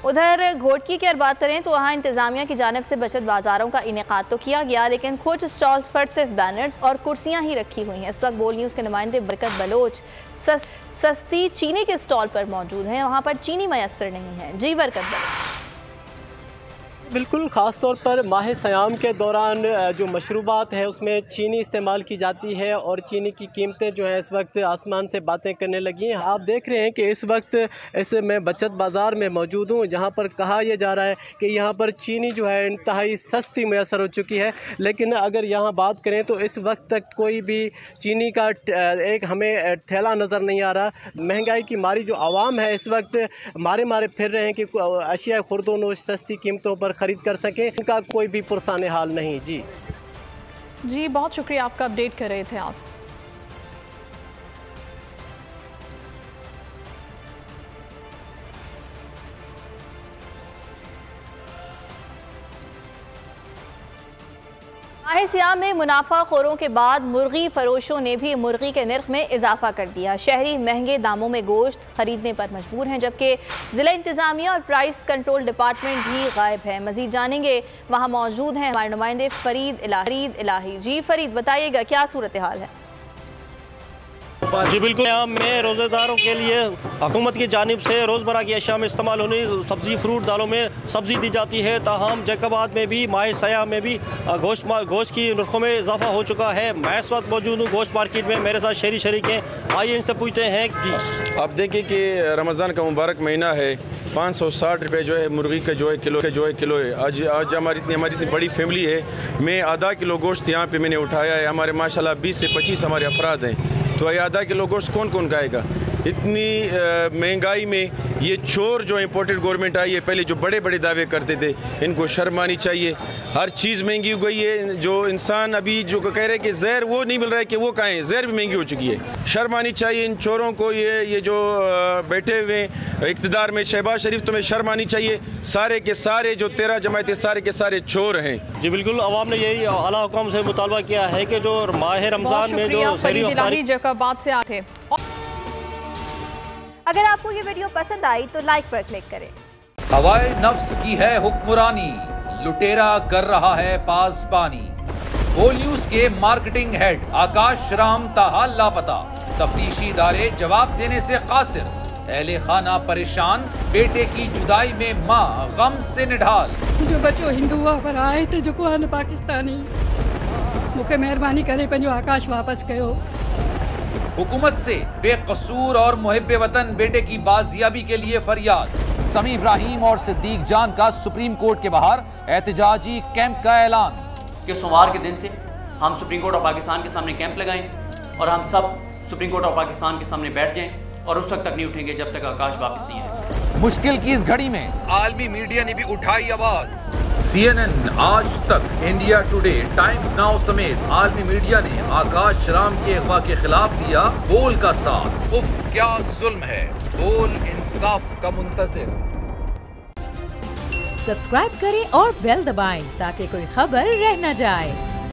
उधर घोटकी की अगर बात करें तो वहाँ इंतजामिया की जानिब से बचत बाजारों का इनेकाद तो किया गया, लेकिन कुछ स्टॉल्स पर सिर्फ बैनर्स और कुर्सियाँ ही रखी हुई हैं। इस वक्त बोल न्यूज़ के नुमाइंदे बरकत बलोच सस्ती चीनी के स्टॉल पर मौजूद हैं, वहाँ पर चीनी मैसर नहीं है। जी बरकत बलोच। बिल्कुल, ख़ास तौर पर माह सयाम के दौरान जो मशरूबात है उसमें चीनी इस्तेमाल की जाती है और चीनी की कीमतें जो हैं इस वक्त आसमान से बातें करने लगी हैं। आप देख रहे हैं कि इस वक्त ऐसे मैं बचत बाज़ार में मौजूद हूँ, जहाँ पर कहा यह जा रहा है कि यहाँ पर चीनी जो है इंतहाई सस्ती मैसर हो चुकी है। लेकिन अगर यहाँ बात करें तो इस वक्त तक कोई भी चीनी का एक हमें थैला नज़र नहीं आ रहा। महंगाई की मारी जो आवाम है इस वक्त मारे फिर रहे हैं कि अशिया खुर्दोनोश सस्ती कीमतों पर ख़रीद कर सकें, इनका कोई भी पुरसाने हाल नहीं। जी बहुत शुक्रिया, आपका अपडेट कर रहे थे आप। माह सियाम में मुनाफाखोरों के बाद मुर्गी फरोशों ने भी मुर्गी के नर्ख में इजाफा कर दिया। शहरी महंगे दामों में गोश्त खरीदने पर मजबूर हैं, जबकि जिला इंतजामिया और प्राइस कंट्रोल डिपार्टमेंट भी गायब है। मजीद जानेंगे, वहाँ मौजूद हैं हमारे नुमाइंदे फरीद इलाही। जी फरीद, बताइएगा क्या सूरत हाल है? जी बिल्कुल, यहाँ में रोज़ेदारों के लिए हुकूमत की जानिब से रोज़मर्रा की अशिया में इस्तेमाल होने सब्ज़ी फ्रूट दालों में सब्ज़ी दी जाती है। ताहम जैकबाद में भी माह सयाम में भी गोश्त की नरखों में इजाफा हो चुका है। मैं इस वक्त मौजूद हूँ गोश्त मार्केट में, मेरे साथ शहरी शरीक हैं। आइए इनसे पूछते हैं। जी आप देखें कि रमज़ान का मुबारक महीना है, 560 रुपये जो है मुर्गी का जो है किलो है। आज हमारी इतनी बड़ी फैमिली है, मैं आधा किलो गोश्त यहाँ पे मैंने उठाया है। हमारे माशाल्लाह 20 से 25 हमारे अफराद हैं, तो ये आधा किलो गोश्त कौन खाएगा? इतनी महंगाई में ये चोर जो इम्पोर्टेड गवर्नमेंट आई है, पहले जो बड़े दावे करते थे, इनको शर्म आनी चाहिए। हर चीज़ महंगी हो गई है। जो इंसान अभी जो कह रहे हैं कि जहर वो नहीं मिल रहा है, कि वो खाएं, जहर भी महंगी हो चुकी है। शर्म आनी चाहिए इन चोरों को। ये जो बैठे हुए इक़्तिदार में शहबाज शरीफ, तुम्हें शर्म आनी चाहिए। सारे के सारे जो 13 जमायतें सारे के सारे चोर हैं। जी बिल्कुल, अवाम ने यही आला हुक्म से मुतालबा किया है कि जो माह रमज़ान में जो बात से आते। अगर आपको ये वीडियो पसंद आई तो लाइक पर क्लिक करें। हवाए नफ्स की है हुक्मरानी, लुटेरा कर रहा है पासबानी। बोल न्यूज के मार्केटिंग हेड आकाश राम ताहा लापता, तफ्तीशी इदारे जवाब देने से कासिर। अहले खाना परेशान, बेटे की जुदाई में माँ गम से निढाल। जो बच्चो हिंदू पर आए थे जो को पाकिस्तानी, मुझे मेहरबानी करे पंहिंजो आकाश वापस कयो। हुकूमत से बेकसूर और मुहिब्बे वतन बेटे की बाजियाबी के लिए फरियाद। समी इब्राहिम और सिद्दीक जान का सुप्रीम कोर्ट के बाहर एहतजाजी कैंप का ऐलान कि सोमवार के दिन से हम सुप्रीम कोर्ट ऑफ पाकिस्तान के सामने कैंप लगाएं और हम सब सुप्रीम कोर्ट ऑफ पाकिस्तान के सामने बैठ जाएं और उस वक्त तक नहीं उठेंगे जब तक आकाश वापस नहीं आए। मुश्किल की इस घड़ी में आलमी मीडिया ने भी उठाई आवाज। CNN, आज तक, इंडिया टुडे, टाइम्स नाउ समेत आलमी मीडिया ने आकाश राम के अगवा के खिलाफ दिया बोल का साथ। उफ क्या जुल्म है, बोल इंसाफ का मुंतजिर। सब्सक्राइब करें और बेल दबाएं ताकि कोई खबर रह न जाए।